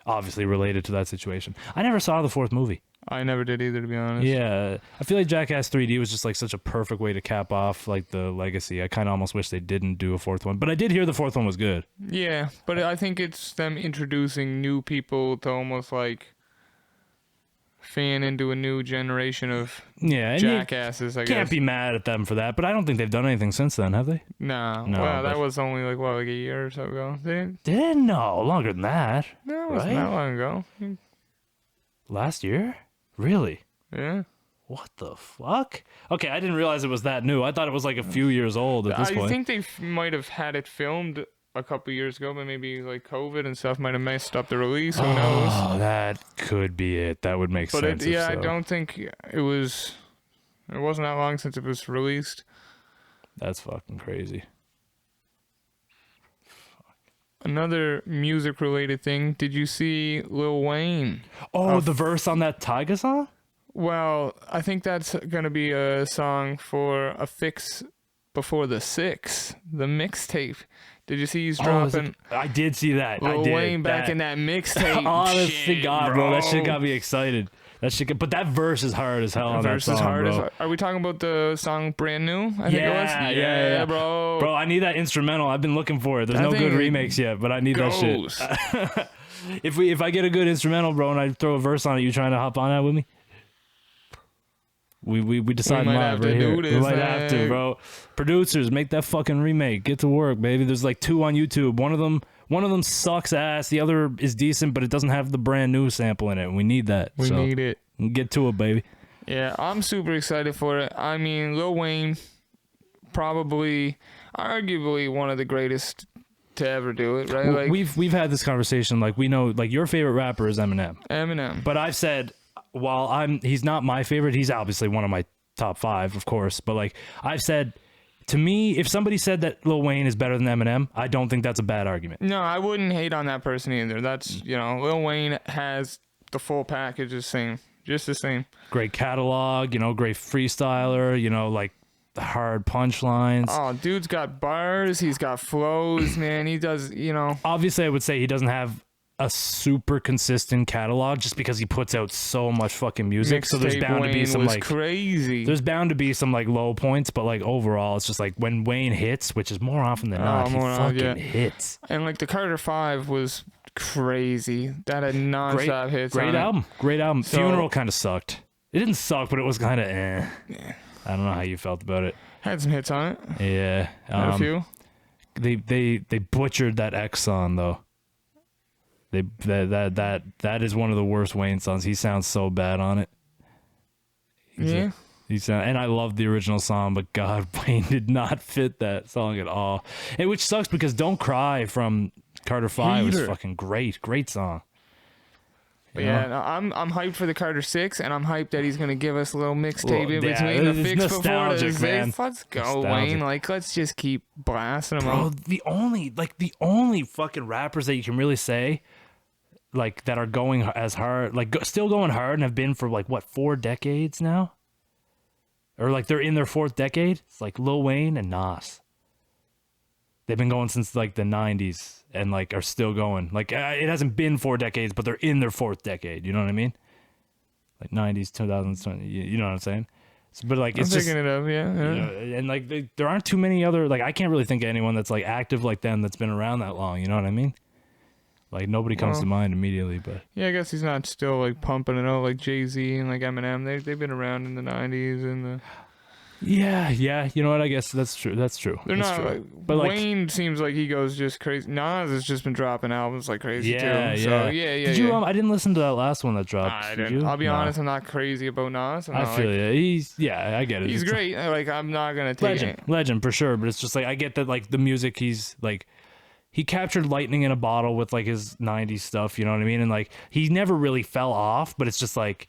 obviously related to that situation. I never saw the fourth movie.
I never did either, to be honest.
Yeah, I feel like Jackass 3D was just like such a perfect way to cap off like the legacy. I kind of almost wish they didn't do a fourth one, but I did hear the fourth one was good.
Yeah, but I think it's them introducing new people to almost like fan into a new generation of
Yeah, and
jackasses, I
you
guess.
can't be mad at them for that, but I don't think they've done anything since then, have they?
No,
No,
well, that
but-
was only like, what, like a year or so ago?
No, longer than that.
No, it wasn't
Right?
that long ago.
Last year? Really?
Yeah.
What the fuck? Okay, I didn't realize it was that new. I thought it was like a few years old at this
I
point.
think they might have had it filmed a couple years ago, but maybe like COVID and stuff might have messed up the release. Who knows?
Oh, that could be it. That would make
But
sense. if
I
so.
don't think it was. It wasn't that long since it was released.
That's fucking crazy.
Another music-related thing. Did you see Lil Wayne?
Oh, the verse on that Tyga song?
Well, I think that's gonna be a song for a fix before the 6, the mixtape. Did you see he's dropping
I did see that. I
Lil
did.
Wayne back in that mixtape?
Honest to
Shit,
God, bro, that shit got me excited. But that verse is hard as hell on that
Verse
song,
is hard
bro.
as. Are we talking about the song "Brand New"? I think it was.
Yeah,
bro.
Bro, I need that instrumental. I've been looking for it. There's
That
no good
thing
remakes yet, but I need that shit.
goes.
If I get a good instrumental, bro, and I throw a verse on it, you trying to hop on that with me? We decide
might
live
have to
right here.
do
We
this,
might have to,
man.
bro. Producers, make that fucking remake. Get to work, baby. There's like 2 on YouTube. One of them sucks ass. The other is decent, but it doesn't have the brand new sample in it. We need that.
We
so
need it.
get to it, baby.
Yeah, I'm super excited for it. I mean, Lil Wayne, probably, arguably one of the greatest to ever do it, right?
Well,
Like
we've had this conversation. Like, we know, like, your favorite rapper is Eminem,
Eminem.
but I've said, while he's not my favorite, he's obviously one of my top 5, of course. But like I've said, to me, if somebody said that Lil Wayne is better than Eminem, I don't think that's a bad argument.
No, I wouldn't hate on that person either. That's, Lil Wayne has the full package, just the same.
Great catalog, great freestyler, like hard punchlines.
Oh, dude's got bars. He's got flows, man. He does,
Obviously, I would say he doesn't have a super consistent catalog just because he puts out so much fucking music. So there's
Mixtape
bound to be
Wayne
some
was
like
crazy.
there's bound to be some like low points, but like overall, it's just like when Wayne hits, which is more often than not, he fucking hits.
And like the Carter 5 was crazy. That had nonstop hits.
Great album. Great album.
So-
Funeral kind of sucked. It didn't suck, but it was kind of eh.
Yeah.
I don't know how you felt about it.
Had some hits on it.
Yeah.
Had a few.
They butchered that X song though. That is one of the worst Wayne songs. He sounds so bad on it.
Yeah.
And I love the original song, but God, Wayne did not fit that song at all. And which sucks because "Don't Cry" from Carter 5 was
Heater.
fucking great song.
But
You
yeah,
know?
no, I'm hyped for the Carter 6, and I'm hyped that he's gonna give us a little mixtape in
Yeah,
between the
it's
fix before the
nostalgic, man.
6. Let's go,
Nostalgic.
Wayne. Like, let's just keep blasting him
Bro,
out.
the only fucking rappers that you can really say like that are going as hard, like still going hard and have been for like what 4 decades now, or like they're in their 4th decade. It's like Lil Wayne and Nas. They've been going since like the 90s and like are still going. Like it hasn't been 4 decades, but they're in their 4th decade. You know what I mean? Like 90s, 2000s, you know what I'm saying? So, but like
I'm
it's just,
picking it up, yeah.
you know, and like there aren't too many other, like I can't really think of anyone that's like active like them that's been around that long. You know what I mean? Like nobody comes to mind immediately, but
Yeah, I guess he's not still like pumping it out like Jay-Z and like Eminem. They've been around in the 90s and the.
yeah. You know what? I guess that's true. That's true.
They're
That's
not
true.
like,
But like,
Wayne seems like he goes just crazy. Nas has just been dropping albums like crazy
yeah,
too.
yeah.
So yeah.
Did you? I didn't listen to that last one that dropped.
I
Did
didn't.
you?
I'll be
No.
honest, I'm not crazy about Nas. I'm
I
not,
feel
like,
you. I get it.
he's
It's
great. Like I'm not gonna take it.
legend for sure. But it's just like I get that like the music he's like. He captured lightning in a bottle with like his 90s stuff, you know what I mean? And like he never really fell off, but it's just like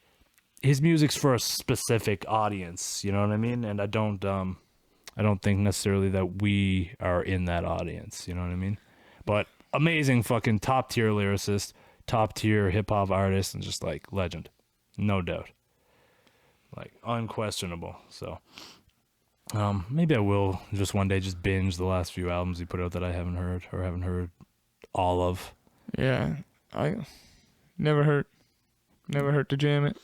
his music's for a specific audience, you know what I mean? And I don't think necessarily that we are in that audience, you know what I mean? But amazing fucking top tier lyricist, top tier hip hop artist, and just like legend. No doubt. Like unquestionable. So maybe I will just one day just binge the last few albums he put out that I haven't heard or haven't heard all of.
Yeah, I never hurt to jam it.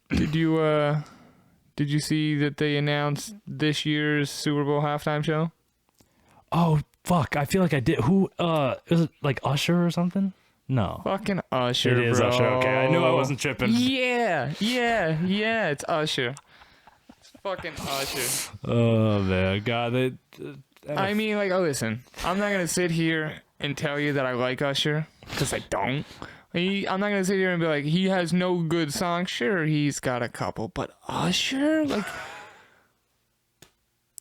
Did you see that they announced this year's Super Bowl halftime show?
Oh fuck! I feel like I did. Who? Is it like Usher or something? No.
Fucking Usher,
It is
bro.
Usher. Okay, I knew I wasn't tripping.
Yeah. It's Usher. It's fucking Usher.
Oh man, God!
I mean, like, listen, I'm not gonna sit here and tell you that I like Usher because I don't. I'm not gonna sit here and be like, he has no good songs. Sure, he's got a couple, but Usher, like,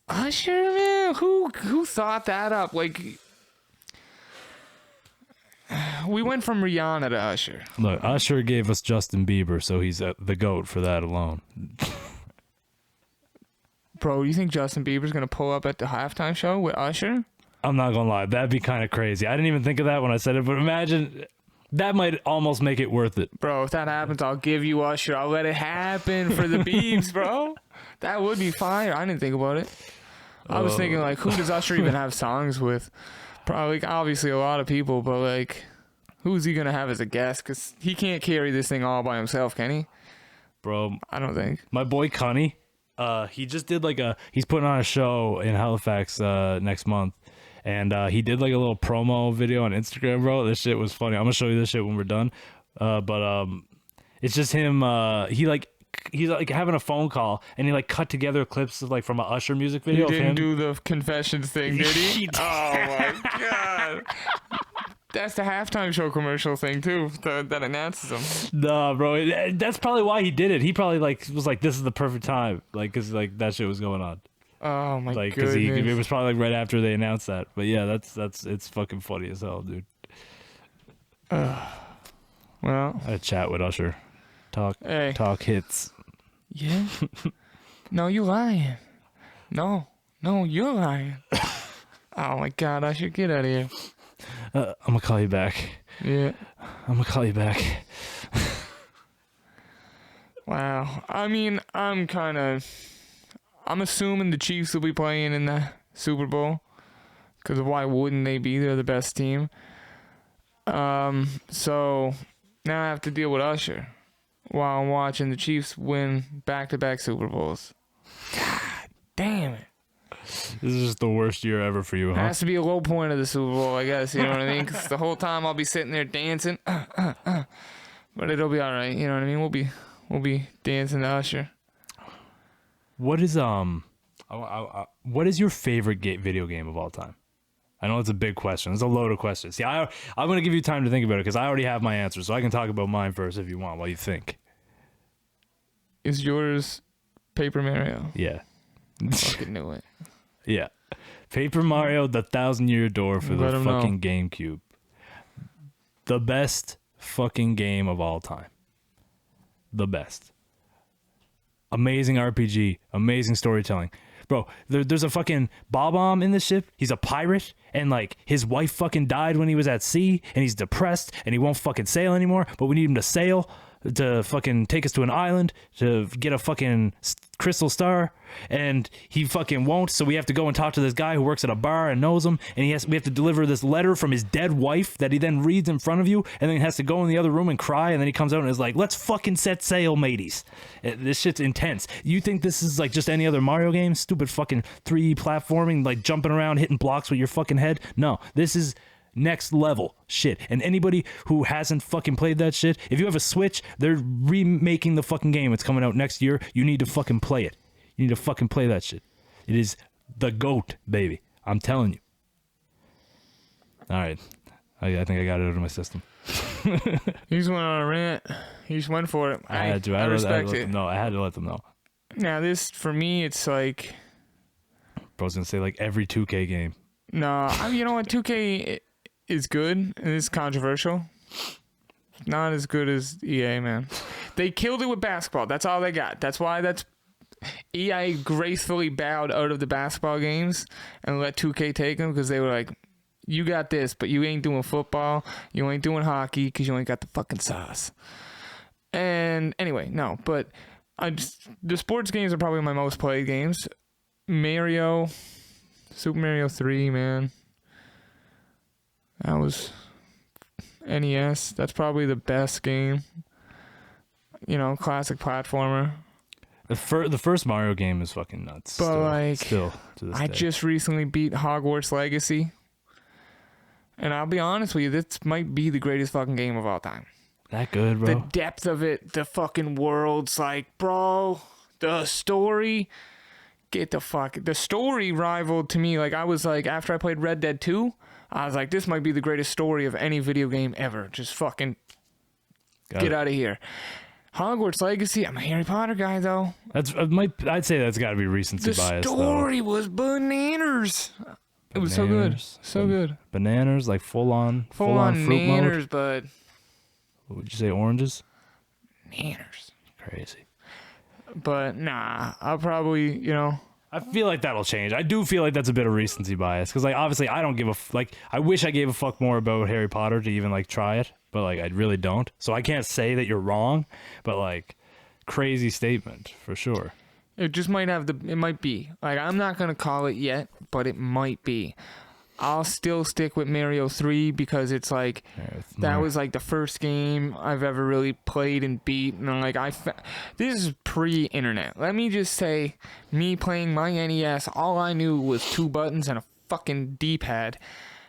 Usher, man, who thought that up? Like, we went from Rihanna to Usher.
Look, Usher gave us Justin Bieber, so he's the GOAT for that alone.
Bro, you think Justin Bieber's gonna pull up at the halftime show with Usher?
I'm not gonna lie, that'd be kind of crazy. I didn't even think of that when I said it, but imagine that might almost make it worth it.
Bro, if that happens, I'll give you Usher. I'll let it happen for the Biebs, bro. That would be fire. I didn't think about it. I was thinking, like, who does Usher even have songs with? Probably, like, obviously, a lot of people, but, like, who's he going to have as a guest? Because he can't carry this thing all by himself, can he?
Bro,
I don't think.
my boy Cunny, he just did he's putting on a show in Halifax next month. And he did like a little promo video on Instagram, bro. This shit was funny. I'm gonna show you this shit when we're done. But it's just him. He's like having a phone call, and he like cut together clips of like from an Usher music
He
video.
didn't
of him.
do the confessions thing, did he?
He did.
Oh, my God. That's the halftime show commercial thing, too, that announces him.
Nah, bro. That's probably why he did it. He probably like was like, this is the perfect time, like, cause like that shit was going on.
Oh, my
Like,
goodness.
cause it was probably like right after they announced that. But yeah, it's fucking funny as hell, dude.
Well,
I had a chat with Usher. Talk hits.
yeah. No, you lying. No, you're lying. Oh, my God. I should get out of here.
I'm gonna call you back.
Yeah.
I'm gonna call you back.
Wow. I mean, I'm kind of I'm assuming the Chiefs will be playing in the Super Bowl. Because why wouldn't they be? They're the best team. So now I have to deal with Usher while I'm watching the Chiefs win back-to-back Super Bowls. God damn it.
This is just the worst year ever for you,
It
huh?
has to be a low point of the Super Bowl, I guess. You know what I mean? Because the whole time I'll be sitting there dancing. But it'll be all right. You know what I mean? We'll be dancing to Usher.
What is what is your favorite video game of all time? I know it's a big question. It's a load of questions. See, I'm going to give you time to think about it because I already have my answer, so I can talk about mine first if you want while you think.
Is yours Paper Mario?
Yeah.
Fucking knew it.
Yeah. Paper Mario, the 1,000-Year Door for the fucking GameCube. The best fucking game of all time. The best. Amazing RPG. Amazing storytelling. Bro, there's a fucking Bob-omb in this ship. He's a pirate, and like his wife fucking died when he was at sea, and he's depressed, and he won't fucking sail anymore. But we need him to sail to fucking take us to an island to get a fucking crystal star, and he fucking won't. So we have to go and talk to this guy who works at a bar and knows him, and we have to deliver this letter from his dead wife that he then reads in front of you, and then he has to go in the other room and cry, and then he comes out and is like, "Let's fucking set sail, mateys." This shit's intense. You think this is like just any other Mario game? Stupid fucking 3D platforming, like jumping around, hitting blocks with your fucking head? No, this is next level shit. And anybody who hasn't fucking played that shit, if you have a Switch, they're remaking the fucking game. It's coming out next year. You need to fucking play it. You need to fucking play that shit. It is the GOAT, baby. I'm telling you. All right. I think I got it out of my system.
You just went on a rant. You just went for it.
I had to. I respect it. No, I had to let them know.
Now this, for me, it's like...
I was going to say like every 2K game.
No, you know what? 2K is good, and it's controversial. Not as good as EA, man. They killed it with basketball. That's all they got. That's why EA gracefully bowed out of the basketball games and let 2K take them because they were like, you got this, but you ain't doing football. You ain't doing hockey because you ain't got the fucking sauce. And anyway, no, but the sports games are probably my most played games. Super Mario 3, man. That was NES. That's probably the best game. You know, classic platformer.
The first Mario game is fucking nuts.
But
still to this day.
I just recently beat Hogwarts Legacy. And I'll be honest with you, this might be the greatest fucking game of all time.
That good, bro?
The depth of it, the fucking worlds, like, bro, the story... The story rivaled to me. Like, I was like, after I played Red Dead 2, I was like, this might be the greatest story of any video game ever. Just fucking get out of here. Hogwarts Legacy, I'm a Harry Potter guy, though.
I'd say that's got to be recency bias, though.
The story was bananas. It was so good. So good.
Bananas, like full on fruit
nanners,
mode?
bud.
What would you say, oranges?
Nanners.
Crazy.
But nah, I'll probably,
I feel like that'll change. I do feel like that's a bit of recency bias because, like, obviously, I don't give a I wish I gave a fuck more about Harry Potter to even like try it, but like I really don't. So I can't say that you're wrong, but like, crazy statement for sure.
It just might have it might be. Like, I'm not gonna call it yet, but it might be. I'll still stick with Mario 3 because it's like that was like the first game I've ever really played and beat, and I'm like, this is pre-internet. Let me just say, me playing my NES, all I knew was 2 buttons and a fucking D-pad,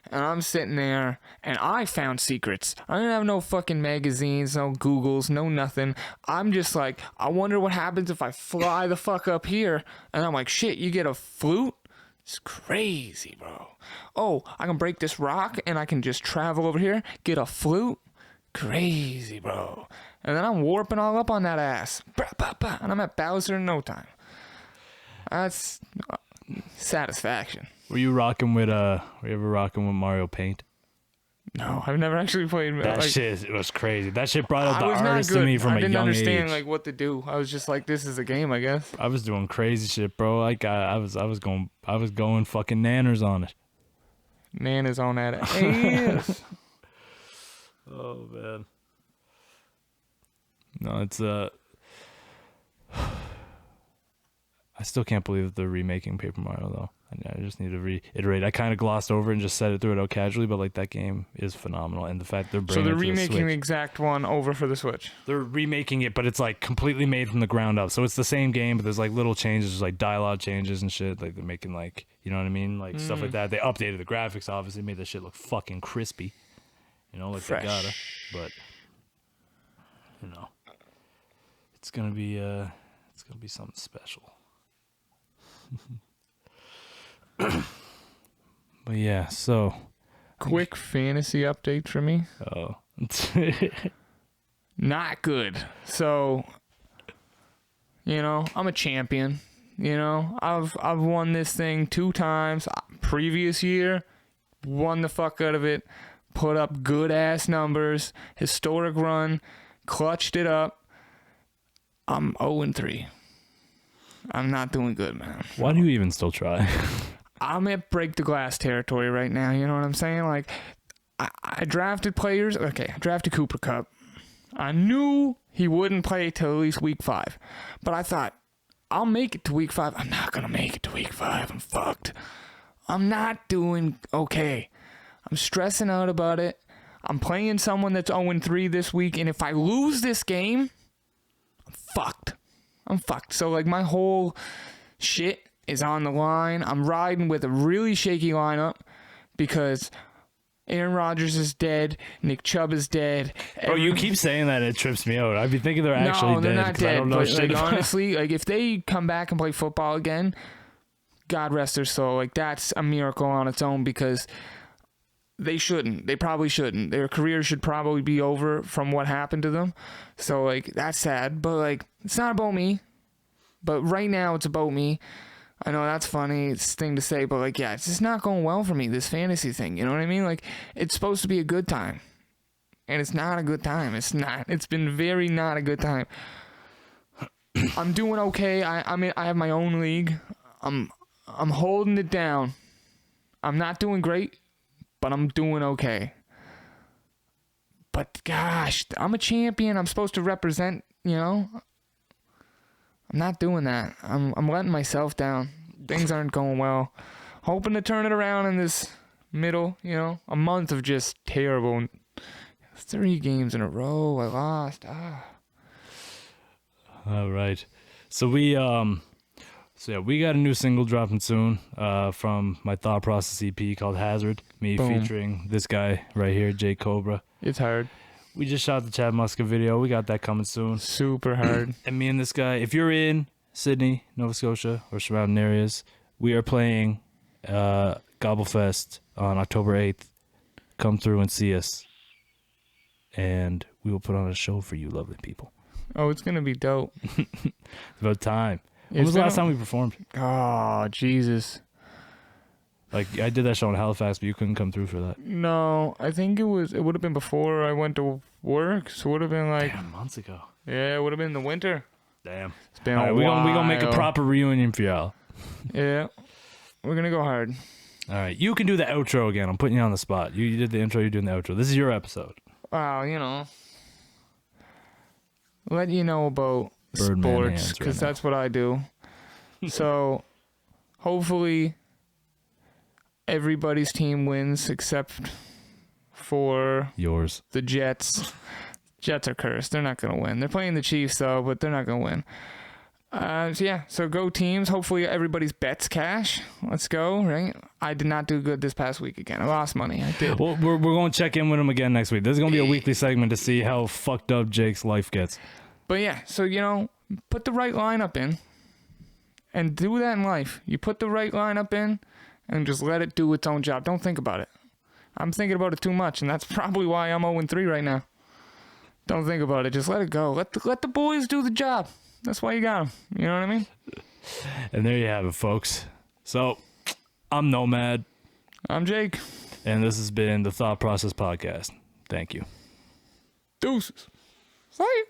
and I'm sitting there and I found secrets. I didn't have no fucking magazines, no Googles, no nothing. I'm just like, I wonder what happens if I fly the fuck up here, and I'm like, shit, you get a flute? It's crazy, bro. Oh, I can break this rock and I can just travel over here, get a flute. Crazy, bro. And then I'm warping all up on that ass. And I'm at Bowser in no time. That's satisfaction.
Were you ever rocking with Mario Paint?
No, I've never actually played.
That shit was crazy. That shit brought out the artist in me from a young age. I didn't
understand like what to do. I was just like, this is a game, I guess.
I was doing crazy shit, bro. Like I was going fucking nanners on it.
Nanners on that ass.
Oh man. No, it's I still can't believe that they're remaking Paper Mario though. I just need to reiterate. I kind of glossed over and just said it through it out casually, but like that game is phenomenal, and the fact they're bringing
So they're
it to
remaking
the
the
Switch.
exact one over for the Switch.
They're remaking it, but it's like completely made from the ground up. So it's the same game, but there's like little changes, there's like dialogue changes and shit. Like they're making like, you know what I mean, like stuff like that. They updated the graphics, obviously, made the shit look fucking crispy. You know, like
Fresh.
they gotta. But you know, it's gonna be something special. But yeah, so
Quick fantasy update for me.
oh.
Not good. So, you know, I'm a champion. You know, I've won this thing 2 times. Previous year, won the fuck out of it. Put up good ass numbers. Historic run. Clutched it up. I'm 0-3. I'm not doing good, man.
Why do you even still try?
I'm at break the glass territory right now. You know what I'm saying? Like, I drafted players. Okay, I drafted Cooper Kupp. I knew he wouldn't play till at least week 5. But I thought, I'll make it to week 5. I'm not going to make it to week 5. I'm fucked. I'm not doing okay. I'm stressing out about it. I'm playing someone that's 0-3 this week. And if I lose this game, I'm fucked. I'm fucked. So, like, my whole shit is on the line. I'm riding with a really shaky lineup because Aaron Rodgers is dead. Nick Chubb is dead.
Bro, you keep saying that, it trips me out. I'd be thinking they're actually
no,
dead.
they're not
'cause I
dead.
don't know
But,
shit
like,
about
honestly, like, if they come back and play football again, God rest their soul. Like, that's a miracle on its own because they shouldn't. They probably shouldn't. Their career should probably be over from what happened to them. So, like, that's sad. But, like, it's not about me. But right now, it's about me. I know that's funny. It's a thing to say. But, like, yeah, it's just not going well for me, this fantasy thing. You know what I mean? Like, it's supposed to be a good time. And it's not a good time. It's not. It's been very not a good time. I'm doing okay. I mean, I have my own league. I'm holding it down. I'm not doing great, but I'm doing okay. But gosh, I'm a champion. I'm supposed to represent, you know. I'm not doing that. I'm letting myself down. Things aren't going well. Hoping to turn it around in this middle, you know, a month of just terrible. 3 games in a row. I lost.
All right. So we we got a new single dropping soon from my Thought Process EP called Hazard. Me
Boom.
featuring this guy right here, Jay Cobra.
It's hard.
We just shot the Chad Muska video. We got that coming soon.
Super hard.
And me and this guy, if you're in Sydney, Nova Scotia, or surrounding areas, we are playing Gobblefest on October 8th. Come through and see us. And we will put on a show for you lovely people.
Oh, it's going to be dope.
It's about time. When
It's
was the last
gonna-
time we performed?
Oh, Jesus.
Like, I did that show in Halifax, but you couldn't come through for that.
No, I think it would have been before I went to work. So it would have been like,
Damn, months ago.
yeah, it would have been in the winter.
Damn.
It's been
All right,
a
we
while.
gonna make a proper reunion for y'all.
Yeah, we're going to go hard.
All right, you can do the outro again. I'm putting you on the spot. You did the intro, you're doing the outro. This is your episode.
Wow, you know. Let you know about
Birdman
sports
hands right
because
now.
that's what I do. So hopefully everybody's team wins except for
Yours.
the Jets. Jets are cursed. They're not going to win. They're playing the Chiefs, though, but they're not going to win. So go teams. Hopefully everybody's bets cash. Let's go, right? I did not do good this past week again. I lost money. I did.
Well, we're going to check in with him again next week. This is going to be a weekly segment to see how fucked up Jake's life gets.
But yeah, so, you know, put the right lineup in and do that in life. You put the right lineup in and just let it do its own job. Don't think about it. I'm thinking about it too much, and that's probably why I'm 0-3 right now. Don't think about it. Just let it go. Let the boys do the job. That's why you got them. You know what I mean?
And there you have it, folks. So, I'm Nomad,
I'm Jake.
and this has been the Thought Process Podcast. Thank you.
Deuces. See you.